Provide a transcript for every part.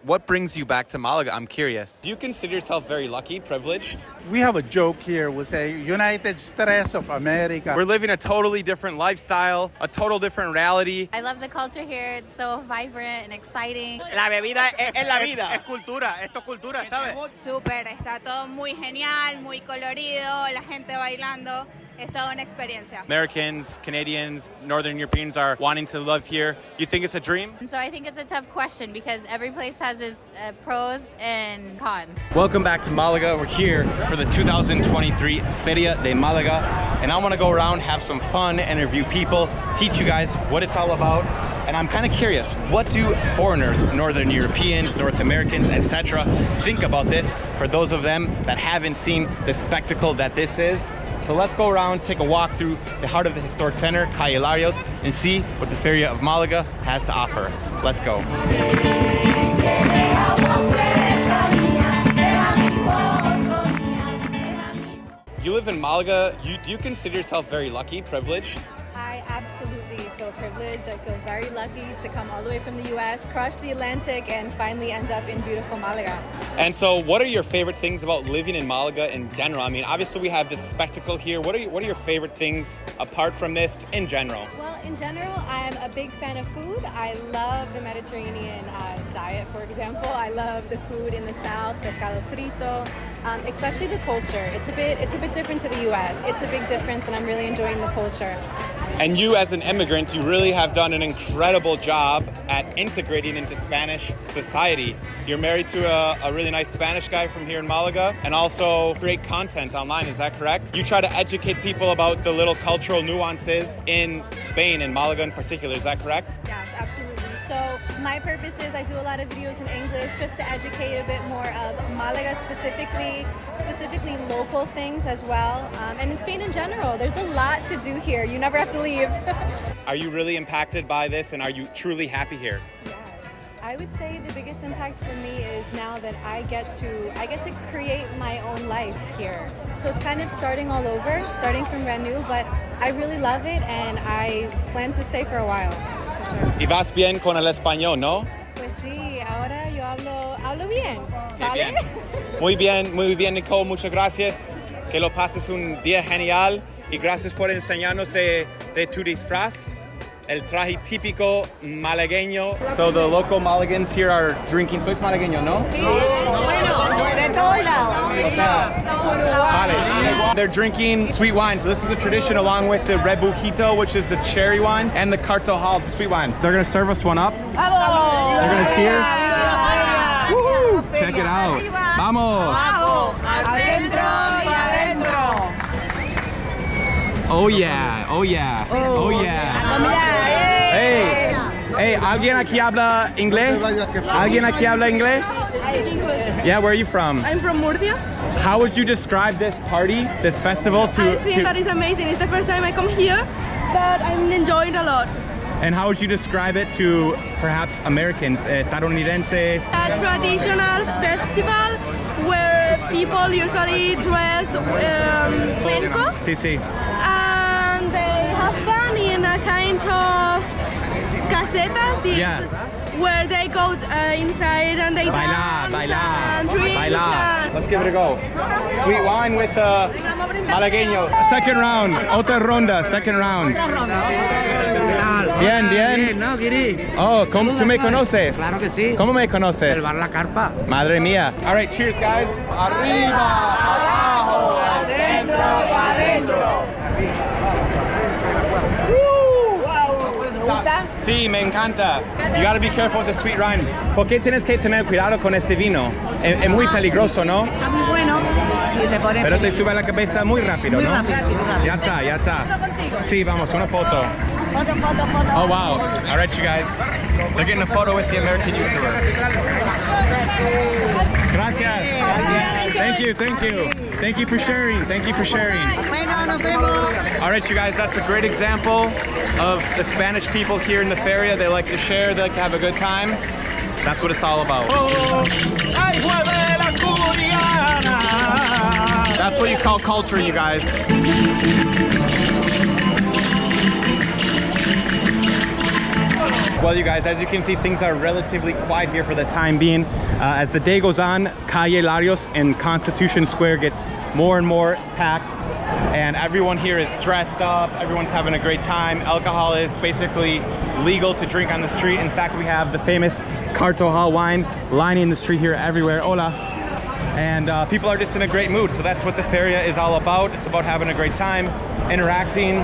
What brings you back to Malaga? I'm curious. Do you consider yourself very lucky, privileged? We have a joke here. We say United States of America. We're living a totally different lifestyle, a total different reality. I love the culture here. It's so vibrant and exciting. La bebida es la vida. Es cultura, esto es cultura, ¿sabes? Súper, está todo muy genial, muy colorido, la gente bailando. Es toda una experiencia. Americans, Canadians, Northern Europeans are wanting to live here. You think it's a dream? And so I think it's a tough question because every place has its pros and cons. Welcome back to Malaga. We're here for the 2023 Feria de Malaga. And I want to go around, have some fun, interview people, teach you guys what it's all about. And I'm kind of curious, what do foreigners, Northern Europeans, North Americans, etc. think about this for those of them that haven't seen the spectacle that this is? So let's go around, take a walk through the heart of the historic center, Calle Larios, and see what the Feria of Malaga has to offer. Let's go. You live in Malaga. Do you consider yourself very lucky, privileged? I absolutely feel privileged. I feel very lucky to come all the way from the US, cross the Atlantic, and finally end up in beautiful Malaga. And so what are your favorite things about living in Malaga in general? I mean, obviously we have this spectacle here. What are your favorite things apart from this in general? Well, in general, I'm a big fan of food. I love the Mediterranean diet, for example. I love the food in the south, pescado frito, especially the culture. It's a bit different to the US. It's a big difference, and I'm really enjoying the culture. And you as an immigrant, you really have done an incredible job at integrating into Spanish society. You're married to a really nice Spanish guy from here in Malaga and also create content online, is that correct? You try to educate people about the little cultural nuances in Spain and Malaga in particular, is that correct? Yes, absolutely. So my purpose is I do a lot of videos in English just to educate a bit more of Malaga specifically local things as well. And in Spain in general, there's a lot to do here. You never have to leave. Are you really impacted by this and are you truly happy here? Yes. I would say the biggest impact for me is now that I get to create my own life here. So it's kind of starting all over, starting from brand new, but I really love it and I plan to stay for a while. Y vas bien con el español, ¿no? Pues sí, ahora yo hablo bien, ¿vale? Muy bien, Nicole, muchas gracias. Que lo pases un día genial y gracias por enseñarnos de tu disfraz, el traje típico malagueño. So the local Malagans here are drinking. ¿Sois malagueño, no? Sí, bueno, de todos lados. O sea, vale. They're drinking sweet wine. So this is the tradition along with the rebujito, which is the cherry wine, and the cartojal, the sweet wine. They're gonna serve us one up. They're gonna cheers. Woo! Check it out. Vamos. Adentro y adentro. Oh yeah, oh yeah, oh yeah. Hey, ¿alguien aquí habla inglés? ¿Alguien aquí habla inglés? Yeah, where are you from? I'm from Murcia. How would you describe this party, this festival I think that is amazing. It's the first time I come here, but I'm enjoying it a lot. And how would you describe it to perhaps Americans, estadounidenses? A traditional festival where people usually dress flamenco. Sí, sí. And they have fun in a kind of casetas. Yeah. Where they go inside and they dance and drink. And Let's give it a go. Sweet wine with malagueño. Second round, otra ronda, second round. Bien. ¿no, Guiri? Oh, ¿cómo tú me conoces? Claro que sí. ¿Cómo me conoces? El bar La Carpa. Madre mía. All right, cheers, guys. Arriba, abajo, adentro, adentro. Sí, me encanta. You gotta be careful with the sweet wine. ¿Por qué tienes que tener cuidado con este vino? Es muy peligroso, ¿no? Muy bueno. Y le pones Pero te sube la cabeza muy rápido, ¿no? Ya está. Sí, vamos, una foto. Foto. Oh, wow. All right, you guys. They're getting a photo with the American YouTuber. Gracias. Thank you for sharing. Bueno, nos vemos. All right, you guys, that's a great example of the Spanish people here in the Feria. They like to share, they like to have a good time. That's what it's all about. That's what you call culture, you guys. Well, you guys, as you can see, things are relatively quiet here for the time being. As the day goes on, Calle Larios and Constitution Square gets more and more packed, and everyone here is dressed up. Everyone's having a great time. Alcohol is basically legal to drink on the street. In fact, we have the famous Cartojal wine lining the street here everywhere. Hola. And people are just in a great mood. So that's what the feria is all about. It's about having a great time, interacting,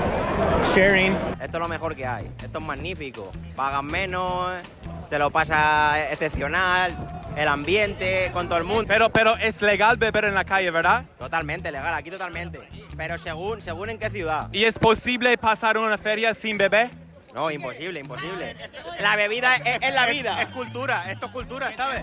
sharing. Esto es lo mejor que hay. Esto es magnífico. Pagas menos, te lo pasas excepcional, el ambiente, con todo el mundo. Pero es legal beber en la calle, ¿verdad? Totalmente legal, aquí totalmente. Pero según en qué ciudad. ¿Y es posible pasar una feria sin beber? No, imposible, imposible. La bebida es la vida. Es cultura, esto es cultura, ¿sabes?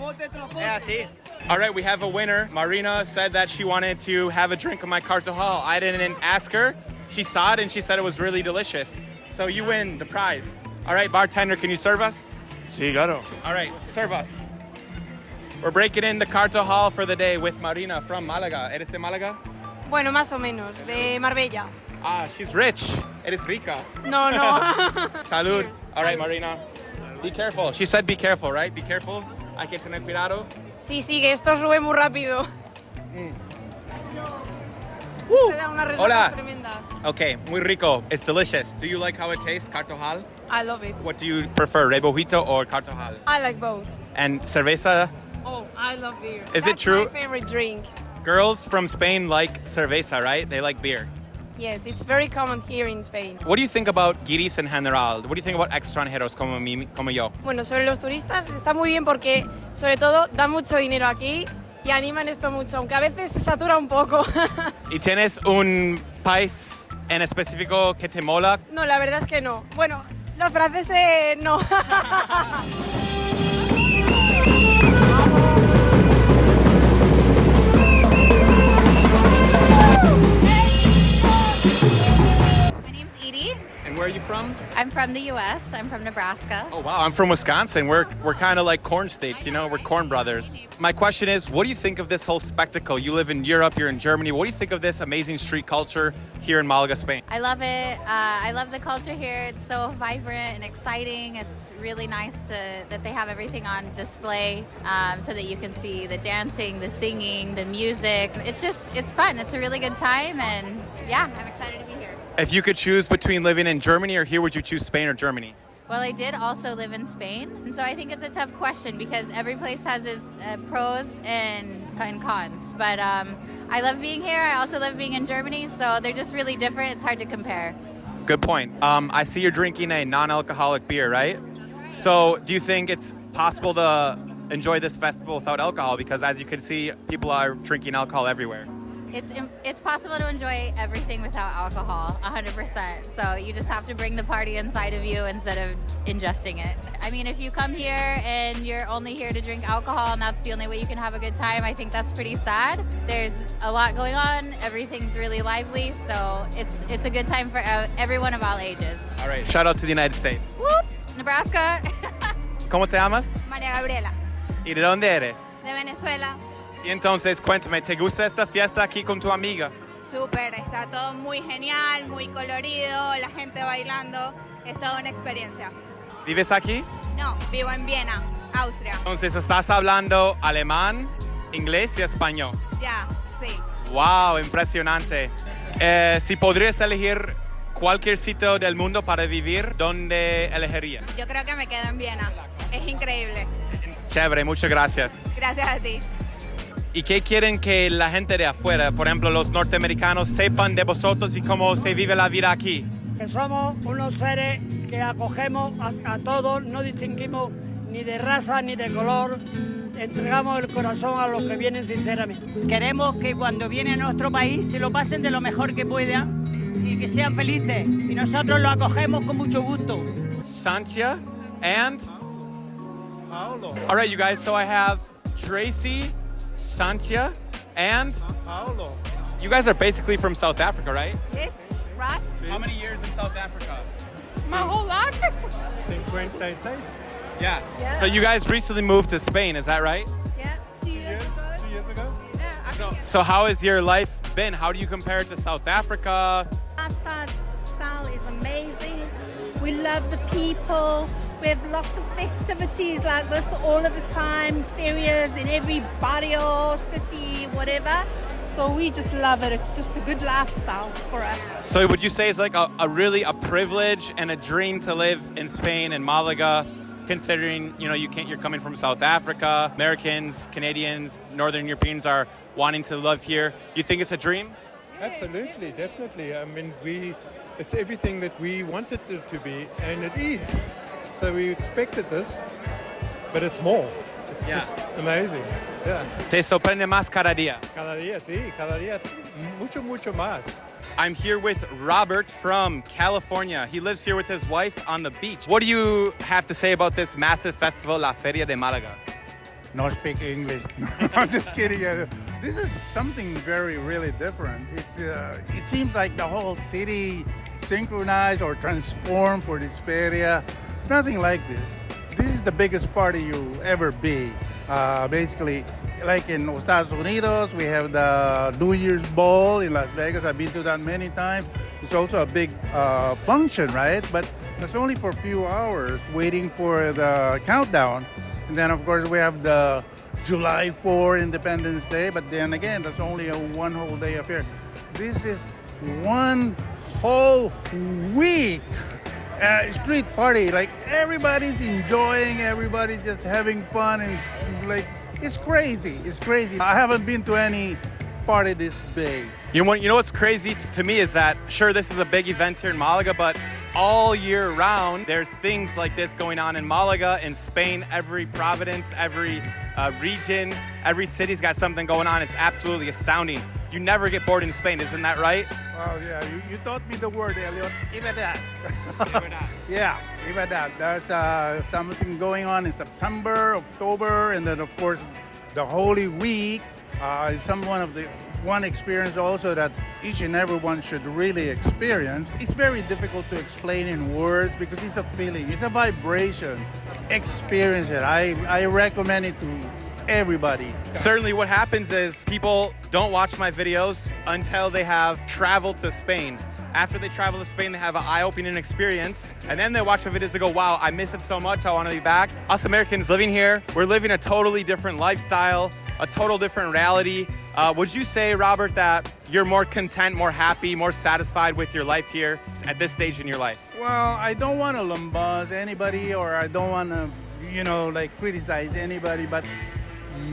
Es así. All right, we have a winner. Marina said that she wanted to have a drink of my Cartojal. I didn't ask her. She saw it and she said it was really delicious. So you win the prize. All right, bartender, can you serve us? Sí, claro. All right, serve us. We're breaking in the Cartojal for the day with Marina from Malaga. ¿Eres de Málaga? Bueno, más o menos, de Marbella. Ah, she's rich. Eres rica. No, no. Salud. All right, Marina. Be careful. She said be careful, right? Be careful. Hay que tener cuidado. Sí, sí, que esto sube muy rápido. Te da unas Hola. resacas tremendas. Okay, muy rico. It's delicious. Do you like how it tastes, Cartojal? I love it. What do you prefer, rebojito or Cartojal? I like both. And cerveza? Oh, I love beer. Is it That's true? my favorite drink. Girls from Spain like cerveza, right? They like beer. Yes, it's very common here in Spain. What do you think about guiris en general? What do you think about extranjeros como yo? Bueno, sobre los turistas está muy bien porque, sobre todo, dan mucho dinero aquí y animan esto mucho, aunque a veces se satura un poco. ¿Y tienes un país en específico que te mola? No, la verdad es que no. Bueno, los franceses no. My name's Edie. And where are you from? I'm from the U.S. I'm from Nebraska. Oh wow, I'm from Wisconsin. We're kind of like corn states, you know, we're corn brothers. My question is, what do you think of this whole spectacle? You live in Europe, you're in Germany. What do you think of this amazing street culture here in Malaga, Spain? I love it. I love the culture here. It's so vibrant and exciting. It's really nice that they have everything on display so that you can see the dancing, the singing, the music. It's fun. It's a really good time, and yeah, I'm excited to be here. If you could choose between living in Germany or here, would you choose Spain or Germany? Well, I did also live in Spain, and so I think it's a tough question because every place has its pros and cons. But I love being here. I also love being in Germany, so they're just really different. It's hard to compare. Good point. I see you're drinking a non-alcoholic beer, right? So do you think it's possible to enjoy this festival without alcohol? Because as you can see, people are drinking alcohol everywhere. It's possible to enjoy everything without alcohol, 100%. So you just have to bring the party inside of you instead of ingesting it. I mean, if you come here and you're only here to drink alcohol and that's the only way you can have a good time, I think that's pretty sad. There's a lot going on. Everything's really lively. So it's a good time for everyone of all ages. All right, shout out to the United States. Whoop! Nebraska. ¿Cómo te llamas? María Gabriela, ¿Y de dónde eres? de Venezuela. Y entonces, cuéntame, ¿te gusta esta fiesta aquí con tu amiga? Súper, está todo muy genial, muy colorido, la gente bailando. Es toda una experiencia. ¿Vives aquí? No, vivo en Viena, Austria. Entonces, ¿estás hablando alemán, inglés y español? Ya, sí. ¡Wow! Impresionante. Si podrías elegir cualquier sitio del mundo para vivir, ¿dónde elegirías? Yo creo que me quedo en Viena. Es increíble. Chévere, muchas gracias. Gracias a ti. ¿Y qué quieren que la gente de afuera, por ejemplo, los norteamericanos, sepan de vosotros y cómo se vive la vida aquí? Que somos unos seres que acogemos a todos, no distinguimos ni de raza ni de color, entregamos el corazón a los que vienen sinceramente. Queremos que cuando vienen a nuestro país se lo pasen de lo mejor que puedan y que sean felices, y nosotros los acogemos con mucho gusto. Santia and Paolo. all right, you guys, so I have Tracy, Santia, and Paolo. you guys are basically from South Africa, right? Yes, right? How many years in South Africa? My whole life. 56. Yeah. So you guys recently moved to Spain, is that right? Yeah, 2 years ago. 2 years ago. So how has your life been? How do you compare it to South Africa? Our style is amazing. We love the people. We have lots of festivities like this all of the time, ferias in every barrio, city, whatever. So we just love it. It's just a good lifestyle for us. So would you say it's like a privilege and a dream to live in Spain and Malaga, considering, you know, you're coming from South Africa, Americans, Canadians, Northern Europeans are wanting to live here. You think it's a dream? Absolutely, definitely. I mean, it's everything that we wanted it to be, and it is. So we expected this, but it's more. It's just amazing. Yeah. Te sorprende más cada día. Cada día, sí, cada día mucho, mucho más. I'm here with Robert from California. He lives here with his wife on the beach. What do you have to say about this massive festival, La Feria de Malaga? No speak English. No, I'm just kidding. This is something really different. It seems like the whole city synchronized or transformed for this feria. It's nothing like this. This is the biggest party you'll ever be. Basically, like in Estados Unidos, we have the New Year's Ball in Las Vegas. I've been to that many times. It's also a big function, right? But it's only for a few hours waiting for the countdown. And then, of course, we have the July 4 Independence Day. But then again, that's only a one whole day affair. This is one whole week. Street party, like everybody's enjoying, everybody's just having fun, and like it's crazy. I haven't been to any party this big. You know what's crazy to me is that, sure, this is a big event here in Malaga, but all year round, there's things like this going on in Malaga, in Spain. Every province, every region, every city's got something going on. It's absolutely astounding. You never get bored in Spain, isn't that right? Well, yeah, you taught me the word, Elliot. Ibadat. Yeah, Ibadat. There's something going on in September, October, and then, of course, the Holy Week is one experience also that each and everyone should really experience. It's very difficult to explain in words because it's a feeling, it's a vibration. Experience it. I recommend it to everybody. Certainly what happens is people don't watch my videos until they have traveled to Spain. After they travel to Spain, they have an eye-opening experience, and then they watch the videos and go, wow, I miss it so much, I want to be back. Us Americans living here, we're living a totally different lifestyle, a total different reality. Would you say, Robert, that you're more content, more happy, more satisfied with your life here at this stage in your life? Well, I don't want to lambast anybody, or I don't want to, criticize anybody, but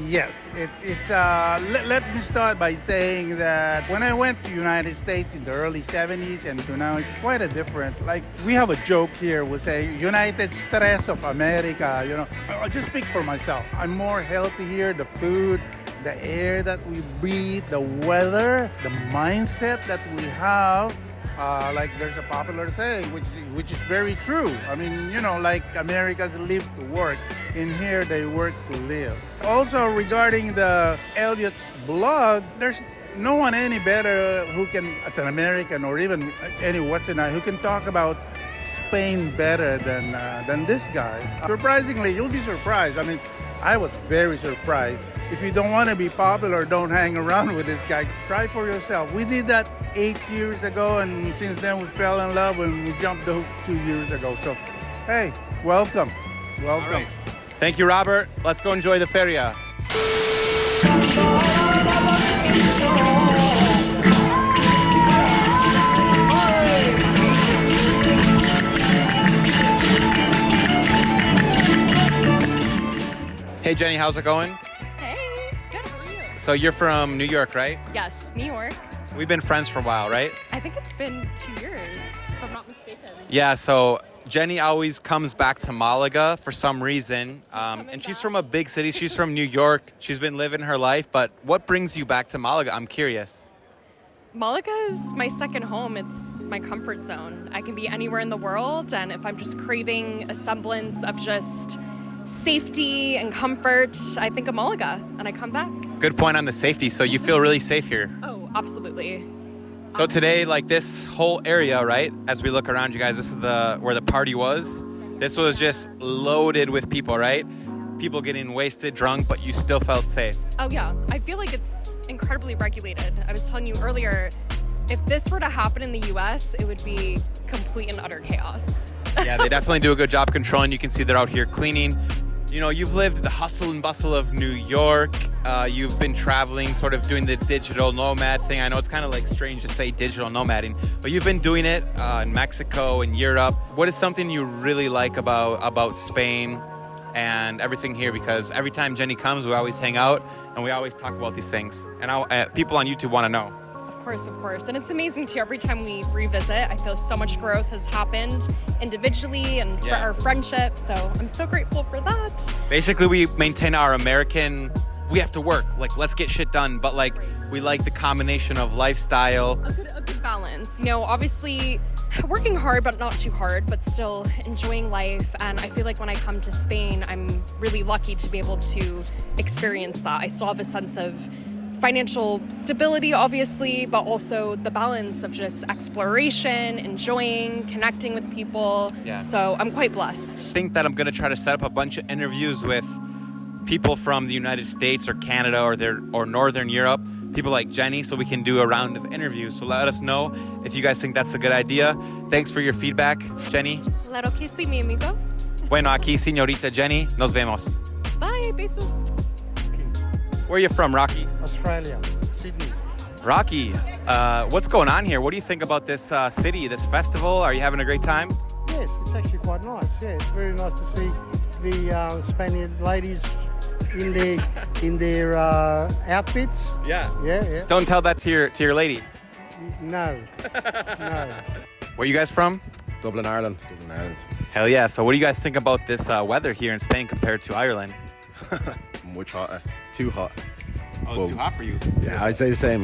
yes, let me start by saying that when I went to the United States in the early 70s and to now, it's quite a different. Like, we have a joke here, we say, United Stress of America, I'll just speak for myself. I'm more healthy here, the food, the air that we breathe, the weather, the mindset that we have. Like there's a popular saying, which is very true. I mean, like Americans live to work. In here, they work to live. Also, regarding the Elliot's blog, there's no one any better who can, as an American or even any Westerner, who can talk about Spain better than this guy. Surprisingly, you'll be surprised. I mean, I was very surprised. If you don't want to be popular, don't hang around with this guy. Try for yourself. We did that 8 years ago, and since then we fell in love and we jumped the hook 2 years ago. So, hey, welcome. All right. Thank you, Robert. Let's go enjoy the feria. Hey, Jenny, how's it going? Hey, good. How are you? So you're from New York, right? Yes, New York. We've been friends for a while, right? I think it's been 2 years, if I'm not mistaken. Yeah, so Jenny always comes back to Malaga for some reason. And she's from a big city. She's from New York. She's been living her life. But what brings you back to Malaga? I'm curious. Malaga is my second home. It's my comfort zone. I can be anywhere in the world, and if I'm just craving a semblance of just safety and comfort, I think of Malaga, and I come back. Good point on the safety. So you feel really safe here? Oh, absolutely. So today, like this whole area, right? As we look around you guys, this is where the party was. This was just loaded with people, right? People getting wasted, drunk, but you still felt safe. Oh yeah, I feel like it's incredibly regulated. I was telling you earlier, if this were to happen in the US, it would be complete and utter chaos. Yeah, they definitely do a good job controlling. You can see they're out here cleaning. You know, you've lived the hustle and bustle of New York. You've been traveling, sort of doing the digital nomad thing. I know it's kind of like strange to say digital nomading, but you've been doing it in Mexico and Europe. What is something you really like about Spain and everything here? Because every time Jenny comes, we always hang out and we always talk about these things. And people on YouTube want to know. Of course. And it's amazing too. Every time we revisit, I feel so much growth has happened individually and for our friendship. So I'm so grateful for that. Basically, we maintain our American, we have to work, like let's get shit done. But like, we like the combination of lifestyle. A good balance. You know, obviously working hard, but not too hard, but still enjoying life. And I feel like when I come to Spain, I'm really lucky to be able to experience that. I still have a sense of financial stability, obviously, but also the balance of just exploration, enjoying, connecting with people. Yeah. So I'm quite blessed. I think that I'm going to try to set up a bunch of interviews with people from the United States or Canada or Northern Europe, people like Jenny, so we can do a round of interviews. So let us know if you guys think that's a good idea. Thanks for your feedback, Jenny. Claro que sí, mi amigo. Bueno, aquí, señorita Jenny. Nos vemos. Bye, besos. Where are you from, Rocky? Australia, Sydney. Rocky, what's going on here? What do you think about this city, this festival? Are you having a great time? Yes, it's actually quite nice. Yeah, it's very nice to see the Spaniard ladies in their outfits. Yeah. Don't tell that to your lady. No. Where are you guys from? Dublin, Ireland. Hell yeah. So what do you guys think about this weather here in Spain compared to Ireland? Much hotter. Too hot. Oh, it's too hot for you? Yeah, I'd say the same.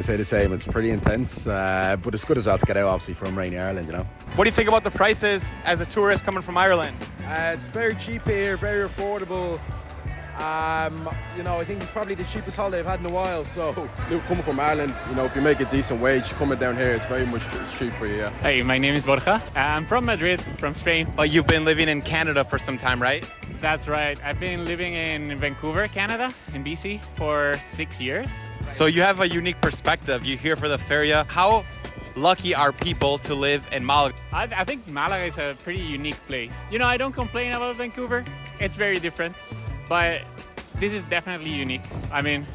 It's pretty intense, but it's good as well to get out, obviously, from rainy Ireland, you know. What do you think about the prices as a tourist coming from Ireland? It's very cheap here, very affordable. You know, I think it's probably the cheapest holiday I've had in a while. So, coming from Ireland, you know, if you make a decent wage, coming down here, it's very much cheap for you. Yeah. Hey, my name is Borja. I'm from Madrid, from Spain. But you've been living in Canada for some time, right? That's right. I've been living in Vancouver, Canada, in BC for 6 years. So you have a unique perspective. You're here for the Feria. How lucky are people to live in Malaga? I think Malaga is a pretty unique place. You know, I don't complain about Vancouver. It's very different. But this is definitely unique. I mean,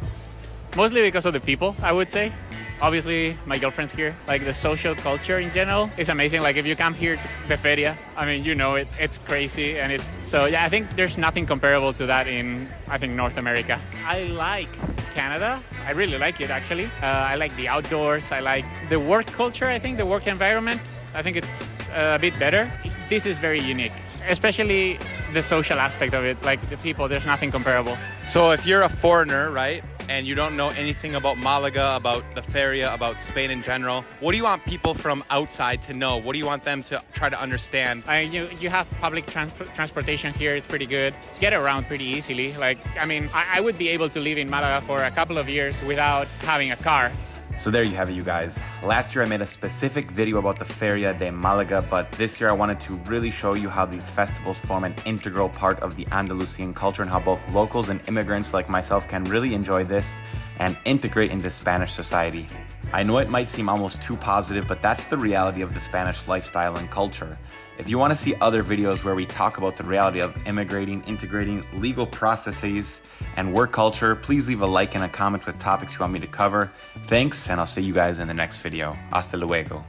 mostly because of the people, I would say. Obviously, my girlfriend's here. Like, the social culture in general is amazing. Like, if you come here to the Feria, I mean, you know it. It's crazy. And so yeah, I think there's nothing comparable to that in, I think, North America. I like Canada. I really like it, actually. I like the outdoors. I like the work culture, I think, the work environment. I think it's a bit better. This is very unique, especially the social aspect of it. Like, the people, there's nothing comparable. So if you're a foreigner, right, and you don't know anything about Malaga, about the Feria, about Spain in general, what do you want people from outside to know? What do you want them to try to understand? You have public transportation here. It's pretty good. Get around pretty easily. Like, I mean, I would be able to live in Malaga for a couple of years without having a car. So there you have it, you guys. Last year I made a specific video about the Feria de Malaga, but this year I wanted to really show you how these festivals form an integral part of the Andalusian culture and how both locals and immigrants like myself can really enjoy this and integrate into Spanish society. I know it might seem almost too positive, but that's the reality of the Spanish lifestyle and culture. If you want to see other videos where we talk about the reality of immigrating, integrating, legal processes, and work culture, please leave a like and a comment with topics you want me to cover. Thanks, and I'll see you guys in the next video. Hasta luego.